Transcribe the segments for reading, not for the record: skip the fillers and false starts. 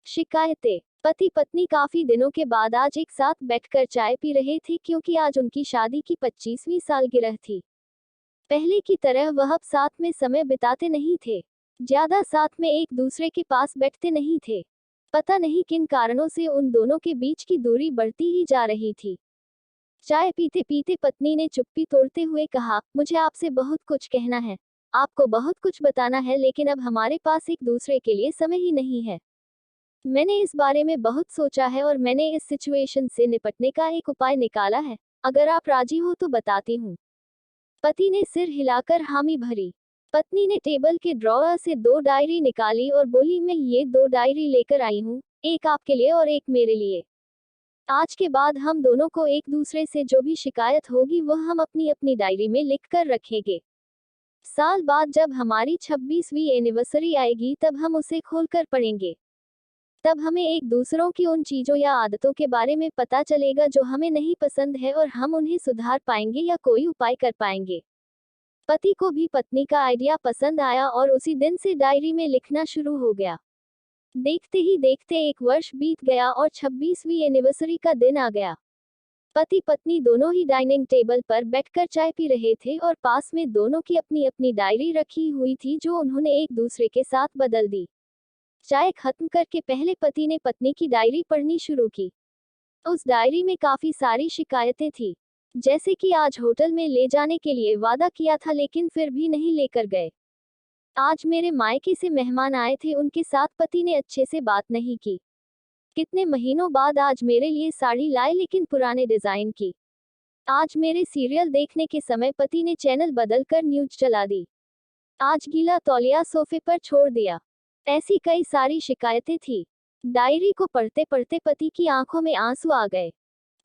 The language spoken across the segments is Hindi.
शिकायतें। पति पत्नी काफी दिनों के बाद आज एक साथ बैठकर चाय पी रहे थे क्योंकि आज उनकी शादी की 25वीं सालगिरह थी। पहले की तरह वह अब साथ में समय बिताते नहीं थे। ज्यादा साथ में एक दूसरे के पास बैठते नहीं थे। पता नहीं किन कारणों से उन दोनों के बीच की दूरी बढ़ती ही जा रही थी। चाय पीते पीते पत्नी ने चुप्पी तोड़ते हुए कहा, मुझे आपसे बहुत कुछ कहना है, आपको बहुत कुछ बताना है, लेकिन अब हमारे पास एक दूसरे के लिए समय ही नहीं है। मैंने इस बारे में बहुत सोचा है और मैंने इस सिचुएशन से निपटने का एक उपाय निकाला है। अगर आप राजी हो तो बताती हूँ। पति ने सिर हिलाकर हामी भरी। पत्नी ने टेबल के ड्रॉअर से 2 डायरी निकाली और बोली, मैं ये 2 डायरी लेकर आई हूँ, एक आपके लिए और एक मेरे लिए। आज के बाद हम दोनों को एक दूसरे से जो भी शिकायत होगी वह हम अपनी अपनी डायरी में लिख कर रखेंगे। साल बाद जब हमारी 26वीं एनिवर्सरी आएगी तब हम उसे खोलकर पढ़ेंगे। तब हमें एक दूसरों की उन चीजों या आदतों के बारे में पता चलेगा जो हमें नहीं पसंद है और हम उन्हें सुधार पाएंगे या कोई उपाय कर पाएंगे। पति को भी पत्नी का आइडिया पसंद आया और उसी दिन से डायरी में लिखना शुरू हो गया। देखते ही देखते 1 वर्ष बीत गया और 26वीं एनिवर्सरी का दिन आ गया। पति पत्नी दोनों ही डाइनिंग टेबल पर बैठकर चाय पी रहे थे और पास में दोनों की अपनी अपनी डायरी रखी हुई थी जो उन्होंने एक दूसरे के साथ बदल दी। चाय खत्म करके पहले पति ने पत्नी की डायरी पढ़नी शुरू की। उस डायरी में काफी सारी शिकायतें थी, जैसे कि आज होटल में ले जाने के लिए वादा किया था लेकिन फिर भी नहीं लेकर गए। आज मेरे मायके से मेहमान आए थे, उनके साथ पति ने अच्छे से बात नहीं की। कितने महीनों बाद आज मेरे लिए साड़ी लाए लेकिन पुराने डिजाइन की। आज मेरे सीरियल देखने के समय पति ने चैनल बदलकर न्यूज चला दी। आज गीला तौलिया सोफे पर छोड़ दिया। ऐसी कई सारी शिकायतें थी। डायरी को पढ़ते पढ़ते पति की आंखों में आंसू आ गए।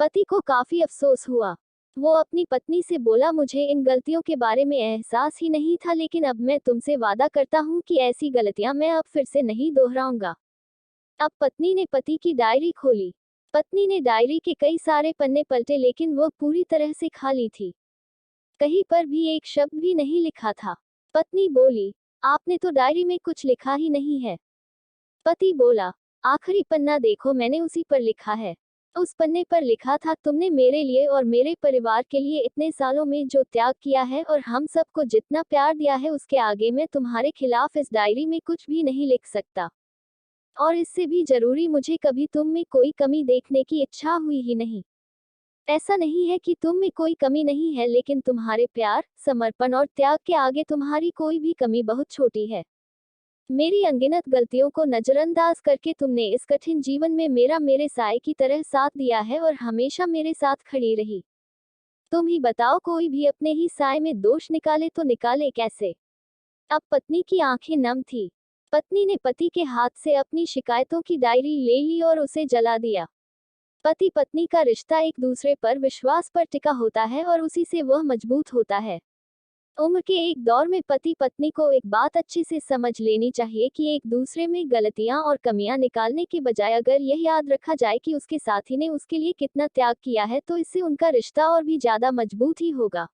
पति को काफी अफसोस हुआ। वो अपनी पत्नी से बोला, मुझे इन गलतियों के बारे में एहसास ही नहीं था, लेकिन अब मैं तुमसे वादा करता हूँ कि ऐसी गलतियां मैं अब फिर से नहीं दोहराऊंगा। अब पत्नी ने पति की डायरी खोली। पत्नी ने डायरी के कई सारे पन्ने पलटे लेकिन वो पूरी तरह से खाली थी। कहीं पर भी एक शब्द भी नहीं लिखा था। पत्नी बोली, आपने तो डायरी में कुछ लिखा ही नहीं है। पति बोला, आखिरी पन्ना देखो, मैंने उसी पर लिखा है। उस पन्ने पर लिखा था, तुमने मेरे लिए और मेरे परिवार के लिए इतने सालों में जो त्याग किया है और हम सबको जितना प्यार दिया है उसके आगे मैं तुम्हारे खिलाफ इस डायरी में कुछ भी नहीं लिख सकता। और इससे भी जरूरी, मुझे कभी तुम में कोई कमी देखने की इच्छा हुई ही नहीं। ऐसा नहीं है कि तुम में कोई कमी नहीं है, लेकिन तुम्हारे प्यार, समर्पण और त्याग के आगे तुम्हारी कोई भी कमी बहुत छोटी है। मेरी अनगिनत गलतियों को नजरअंदाज करके तुमने इस कठिन जीवन में मेरे साए की तरह साथ दिया है और हमेशा मेरे साथ खड़ी रही। तुम ही बताओ, कोई भी अपने ही साए में दोष निकाले तो निकाले कैसे? अब पत्नी की आंखें नम थी। पत्नी ने पति के हाथ से अपनी शिकायतों की डायरी ले ली और उसे जला दिया। पति पत्नी का रिश्ता एक दूसरे पर विश्वास पर टिका होता है और उसी से वह मजबूत होता है। उम्र के एक दौर में पति पत्नी को एक बात अच्छे से समझ लेनी चाहिए कि एक दूसरे में गलतियां और कमियां निकालने के बजाय अगर यह याद रखा जाए कि उसके साथी ने उसके लिए कितना त्याग किया है तो इससे उनका रिश्ता और भी ज्यादा मजबूत ही होगा।